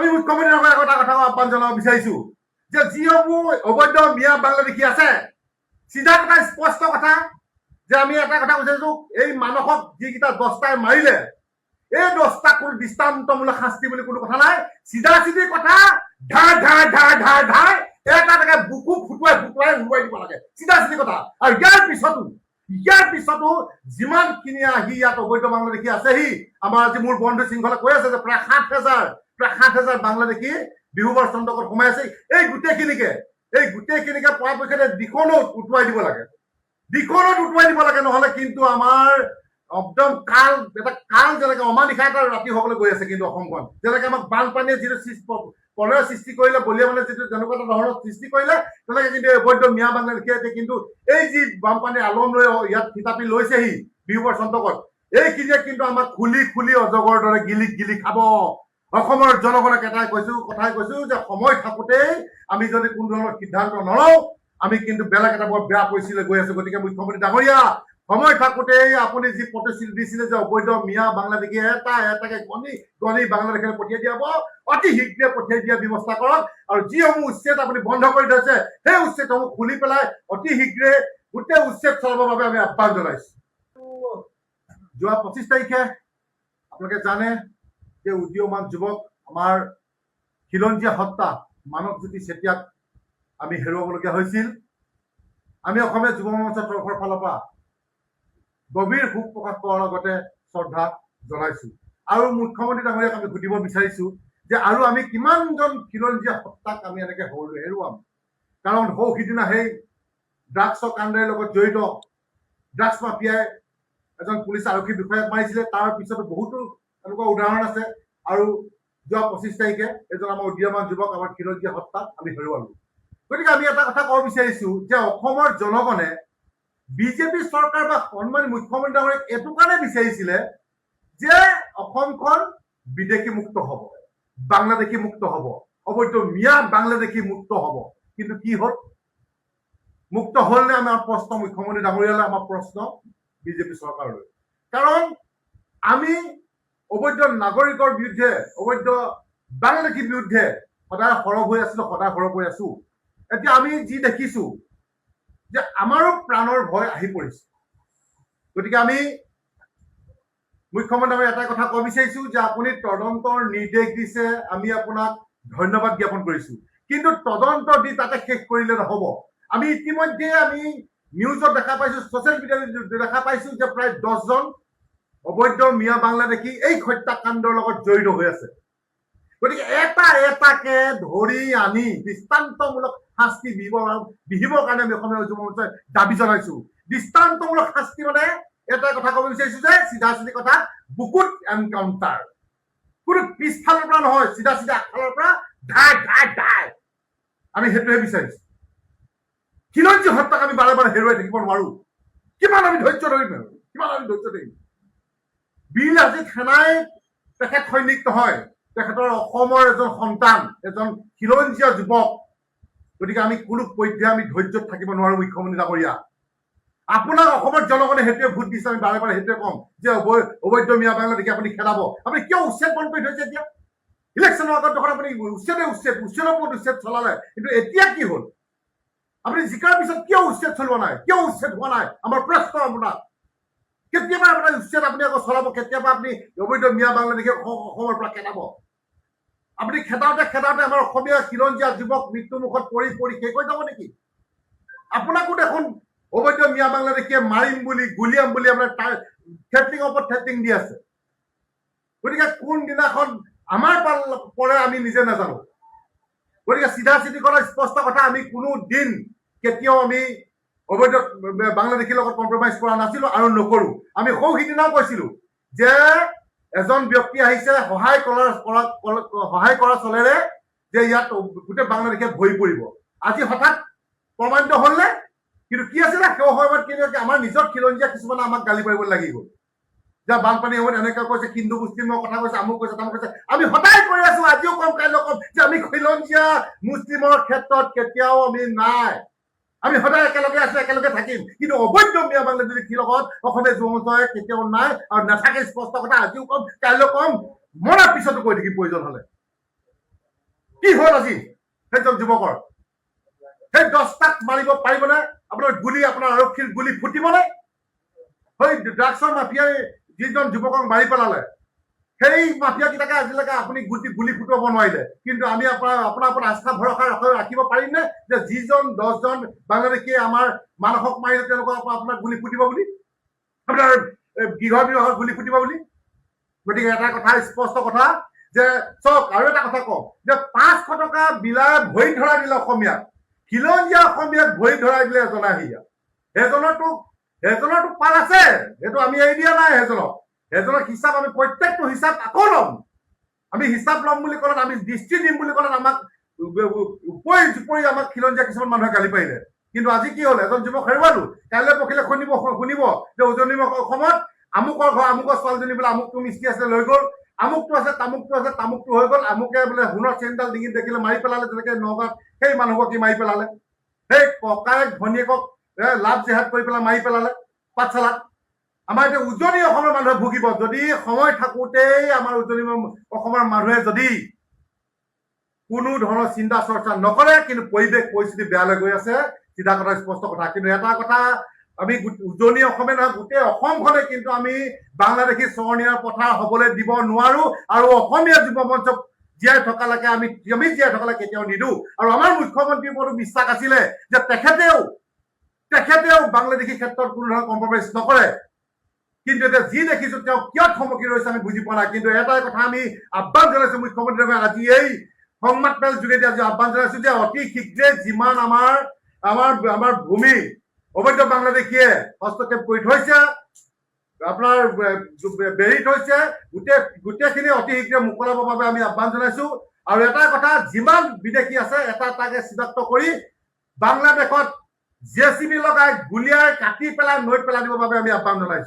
আমি মুখ্যমন্ত্ৰীৰ লগত এটা কথা আহ্বান জনাব বিচাৰিছো যে যিসমূহ অবৈধ মিয়া বাংলাদেশী আছে চিধা কথা স্পষ্ট কথা যে আমি এটা কথা কৈছো এই মানসক যিকেইটা 10টাই মাৰিলে এই 10টা কোনো দৃষ্টান্তমূলক শাস্তি বুলি কোনো কথা নাই চিধা চিধি কথা ধাৰ ধাৰ ধাৰ ধাৰ ধাৰ এটা বুকু ফুটুৱাই ফুটুৱাই উৰুৱাই দিব লাগে চিধা চিধি কথা আৰু ইয়াৰ পিছতো যিমানখিনি আহি ইয়াত অবৈধ বাংলাদেশী আছেহি আমাৰ আজি মোৰ বন্ধু শৃংখলা কৈ আছে যে প্ৰায় 7,000 বাংলাদেশী বিহুবৰ চন্দকত সোমাই আছে এই গোটেইখিনিকে পৰাপক্ষে দিখনত উটুৱাই দিব লাগে নহলে কিন্তু আমাৰ একদম এটা কাল যেনেকে অমানিশা এটা ৰাতি হবলৈ গৈ আছে কিন্তু অসমখন যেনেকে আমাক বানপানীয়ে যিটো প্ৰলয় সৃষ্টি কৰিলে বলিয়া মানে যিটো যেনেকুৱা এটা ধৰণৰ সৃষ্টি কৰিলে তেনেকে কিন্তু অবৈধ মিয়া বাংলাদেশী কিন্তু এই যি বানপানীৰ আলম লৈ ইয়াত থিতাপি লৈছেহি বিহুবৰ চন্দকত এইখিনিয়ে কিন্তু আমাক খুলি অজগৰ দৰে গিলি খাব অসমৰ জনগণক কথাই কৈছো যে সময় থাকোতেই আমি যদি কোনো ধৰণৰ সিদ্ধান্ত নলওঁ আমি কিন্তু বেলেগ এটা বৰ বেয়া পৰিস্থিতিলৈ গৈ আছো গতিকে মুখ্যমন্ত্ৰী ডাঙৰীয়া সময় থাকোতেই আপুনি যি প্ৰতিশ্ৰুতি দিছিলে যে অবৈধ মিয়া বাংলাদেশী এটাকে গণি বাংলাদেশলৈ পঠিয়াই দিয়াব অতি শীঘ্ৰে পঠিয়াই দিয়া ব্যৱস্থা কৰক আৰু যিসমূহ উচ্ছেদ আপুনি বন্ধ কৰি থৈছে সেই উচ্ছেদসমূহ খুলি পেলাই অতি শীঘ্ৰে গোটেই উচ্ছেদ চলাবৰ বাবে আমি আহ্বান জনাইছো যোৱা 25 তাৰিখে আপোনালোকে জানে যে উদীয়মান যুৱক আমাৰ খিলঞ্জীয়া হত্যা মানৱজ্যোতি চেতিয়াক আমি হেৰুৱাবলগীয়া হৈছিল আমি অসমীয়া যুৱ মঞ্চৰ তৰফৰ ফালৰ পৰা গভীৰ শোক প্ৰকাশ কৰাৰ লগতে শ্ৰদ্ধা জনাইছো আৰু মুখ্যমন্ত্ৰী ডাঙৰীয়াক আমি সুধিব বিচাৰিছো যে আৰু আমি কিমানজন খিলঞ্জীয়া হত্যাক আমি এনেকে হেৰুৱাম কাৰণ সিদিনা সেই ড্ৰাগছৰ কাণ্ডৰ লগত জড়িত ড্ৰাগছ মাফিয়াই এজন পুলিচ আৰক্ষী বিষয়াক মাৰিছিলে তাৰ পিছতো বহুতো এনেকুৱা উদাহৰণ আছে আৰু যোৱা 25 তাৰিখে এজন আমাৰ উদীয়মান যুৱক আমাৰ খিলঞ্জীয়া হত্যাক আমি হেৰুৱালো গতিকে আমি এটা কথা ক'ব বিচাৰিছো যে অসমৰ জনগণে বিজেপি চৰকাৰ বা সন্মানী মুখ্যমন্ত্ৰী ডাঙৰীয়াক এইটো কাৰণে বিচাৰিছিলে যে অসমখন বিদেশী মুক্ত হ'ব বাংলাদেশী মুক্ত হ'ব অবৈধ মিয়া বাংলাদেশী মুক্ত হ'ব কিন্তু কি হ'ল মুক্ত হ'ল নে আমাৰ প্ৰশ্ন মুখ্যমন্ত্ৰী ডাঙৰীয়ালৈ আমাৰ প্ৰশ্ন বিজেপি চৰকাৰলৈ কাৰণ আমি অবৈধ নাগৰিকৰ বিৰুদ্ধে অবৈধ বাংলাদেশীৰ বিৰুদ্ধে সদায় সৰব হৈ আছো এতিয়া আমি যি দেখিছো যে আমাৰো প্ৰাণৰ ভয় আহি পৰিছে গতিকে আমি মুখ্যমন্ত্ৰী এটা কথা ক'ব বিচাৰিছো যে আপুনি তদন্তৰ নিৰ্দেশ দিছে আমি আপোনাক ধন্যবাদ জ্ঞাপন কৰিছো কিন্তু তদন্ত দি তাতে শেষ কৰিলে নহ'ব আমি ইতিমধ্যে আমি নিউজত দেখা পাইছো ছ'চিয়েল মিডিয়াত দেখা পাইছো যে প্ৰায় 10জন অবৈধ মিয়া বাংলাদেশী এই হত্যাকাণ্ডৰ লগত জড়িত হৈ আছে গতিকে এটাকে ধৰি আনি দৃষ্টান্তমূলক শাস্তি বিহিবৰ কাৰণে আমি অসমীয়া যুৱ মঞ্চই দাবী জনাইছো দৃষ্টান্তমূলক শাস্তি মানে এটা কথা ক'ব বিচাৰিছো যে চিধা কথা বুকুত এনকাউণ্টাৰ কোনো পিছফালৰ পৰা নহয় চিধা আগফালৰ পৰা ঢাই আমি সেইটোহে বিচাৰিছো খিলঞ্জী হত্যাক আমি বাৰে হেৰুৱাই থাকিব নোৱাৰো কিমান আমি ধৈৰ্য ধৰিম বীৰ আজি সেনাই তেখেত সৈনিক নহয় তেখেতৰ অসমৰ এজন সন্তান এজন খিলঞ্জীয়া যুৱক গতিকে আমি কোনো পধ্যে আমি ধৈৰ্যত থাকিব নোৱাৰো মুখ্যমন্ত্ৰী ডাঙৰীয়া আপোনাক অসমৰ জনগণে সেইটোৱে ভোট দিছে আমি বাৰে সেইটোৱে কম যে অবৈধ মিয়া বাংলাদেশী আপুনি খেদাব আপুনি কিয় উচ্ছেদ বন্ধ কৰি থৈছে এতিয়া ইলেকশ্যনৰ আগত দেখোন আপুনি উচ্ছেদৰ ওপৰত উচ্ছেদ চলালে কিন্তু এতিয়া কি হ'ল আপুনি জিকাৰ পিছত কিয় উচ্ছেদ চলোৱা নাই কিয় উচ্ছেদ হোৱা নাই আমাৰ প্ৰশ্ন আপোনাক কেতিয়াবা আপোনাৰ উচ্ছেদ আপুনি আকৌ চলাব কেতিয়াবা আপুনি অবৈধ মিয়া বাংলাদেশী অসমৰ পৰা খেদাব আপুনি খেদাওঁতে আমাৰ অসমীয়া খিলঞ্জীয়া যুৱক মৃত্যুমুখত পৰি শেষ হৈ যাব নেকি আপোনাকো দেখোন অবৈধ মিয়া বাংলাদেশীয়ে মাৰিম বুলি গুলিয়াম বুলি আপোনাৰ থ্ৰেটিঙৰ ওপৰত থ্ৰেটিং দি আছে গতিকে কোনদিনাখন আমাৰ পৰে আমি নিজে নাজানো গতিকে চিধা কৰা স্পষ্ট কথা আমি কোনো দিন কেতিয়াও আমি অবৈধ বাংলাদেশীৰ লগত কম্প্ৰমাইজ কৰা নাছিলো আৰু নকৰো আমি সিদিনাও কৈছিলো যে এজন ব্যক্তি আহিছে সহায় কৰা চলেৰে যে ইয়াত গোটেই বাংলাদেশে ভৰি পৰিব আজি হঠাৎ প্ৰমাণিত হ'ল নে কিন্তু কি আছিলে সেই সময়ত কিন্তু আমাৰ নিজৰ খিলঞ্জীয়া কিছুমানে আমাক গালি পাৰিব লাগি গ'ল যে বানপানী সময়ত এনেকৈ কৈছে হিন্দু মুছলিমৰ কথা কৈছে আমুক কৈছে তামুক কৈছে আমি সদায় কৈ আছো আজিও কম কাইলৈ কম যে আমি খিলঞ্জীয়া মুছলিমৰ ক্ষেত্ৰত কেতিয়াও আমি নাই আমি সদায় একেলগে আছো একেলগে থাকিম কিন্তু অবৈধ মিয়া বাংলাদেশীৰ লগত অসমীয়া যুৱ মঞ্চই কেতিয়াও নাই আৰু নাথাকে স্পষ্ট কথা আজিও কম কাইলৈ কম মৰাৰ পিছতো কৈ থাকিম প্ৰয়োজন হলে কি হ'ল আজি সেইজন যুৱকৰ? সেই 10টাক মাৰিব পাৰিবনে? আপোনাৰ গুলি, আপোনাৰ আৰক্ষীৰ গুলি ফুটিবনে? সেই ড্ৰাগছৰ মাফিয়াই যিজন যুৱকক মাৰি পেলালে, সেই মাফিয়াকেইটাকে আজিলৈকে আপুনি গুলি ফুটাব নোৱাৰিলে। কিন্তু আমি আপোনাৰ ওপৰত আস্থা ভৰসা ৰাখিব পাৰিমনে যে যিজন 10জন বাংলাদেশীয়ে আমাৰ মানসক মাৰিলে তেওঁলোকক আপোনাৰ গুলি ফুটিব বুলি, আপোনাৰ গৃহ গুলি ফুটিব বুলি? গতিকে এটা কথা স্পষ্ট কথা যে চাওক, আৰু এটা কথা কওঁ যে 500 টকা বিলায় ভৰি ধৰাই দিলে অসমীয়াক, খিলঞ্জীয়া অসমীয়াক ভৰি ধৰাই দিলে এজনে আহি। সেইজনৰতো পাল আছে, সেইটো আমি এৰি দিয়া নাই। সেইজনৰ হিচাপ আমি প্ৰত্যেকটো হিচাপ আকৌ ল'ম। আমি হিচাপ ল'ম বুলি ক'লে, আমি দৃষ্টি দিম বুলি ক'লে আমাক উপৰি আমাক খিলঞ্জীয়া কিছুমান মানুহে গালি পাৰিলে। কিন্তু আজি কি হ'ল, এজন যুৱক হেৰুৱালো, কাইলৈ পখিলে শুনিব যে উজনি অসমত আমুকৰ ঘৰ, আমুকৰ ছোৱালীজনী বোলে আমুকটো মিস্ত্ৰী আছে লৈ গ'ল, আমুকটো আছে, তামুকটো হৈ গ'ল, আমুকে বোলে সোণৰ চেইনডাল ডিঙিত দেখিলে মাৰি পেলালে, যেনেকে নগাঁৱত সেই মানুহক কি মাৰি পেলালে, সেই ককায়েক ভনীয়েকক লাভ জেহাদ কৰি পেলাই মাৰি পেলালে পাঠশালাত। আমাৰ এতিয়া উজনি অসমৰ মানুহে ভুগিব যদি সময় থাকোঁতেই আমাৰ উজনি অসমৰ মানুহে যদি কোনো ধৰণৰ চিন্তা চৰ্চা নকৰে। কিন্তু পৰিৱেশ পৰিস্থিতি বেয়ালৈ গৈ আছে, চিধা কথা, স্পষ্ট কথা। কিন্তু এটা কথা, আমি উজনি অসমে নহয় গোটেই অসমখনে কিন্তু আমি বাংলাদেশী চৰণীয়াৰ পথাৰ হবলৈ দিব নোৱাৰো। আৰু অসমীয়া যুৱ মঞ্চক জীয়াই থকালৈকে আমি জীয়াই থকালৈকে কেতিয়াও নিদিওঁ। আৰু আমাৰ মুখ্যমন্ত্ৰীৰ ওপৰতো বিশ্বাস আছিলে যে তেখেতেও বাংলাদেশী ক্ষেত্ৰত কোনো ধৰণৰ কম্প্ৰমাইজ নকৰে। কিন্তু এতিয়া যি দেখিছো তেওঁ কিয় থমকি ৰৈছে আমি বুজি পোৱা নাই। কিন্তু এটাই কথা আমি আহ্বান জনাইছো মুখ্যমন্ত্ৰীক, আজি এই সংবাদ মেল যোগেদি আজি আহ্বান জনাইছো যে অতি শীঘ্ৰে যিমান আমাৰ ভূমি অবৈধ বাংলাদেশীয়ে হস্তক্ষেপ কৰি থৈছে, আপোনাৰ বেৰি থৈছে, গোটেইখিনি অতি শীঘ্ৰে মোকলাবৰ বাবে আমি আহ্বান জনাইছো। আৰু এটা কথা, যিমান বিদেশী আছে এটাকে চিনাক্ত কৰি বাংলাদেশত JCB লগাই গুলিয়াই কাটি পেলাই নৈত পেলাই দিবৰ বাবে আমি আহ্বান জনাইছো।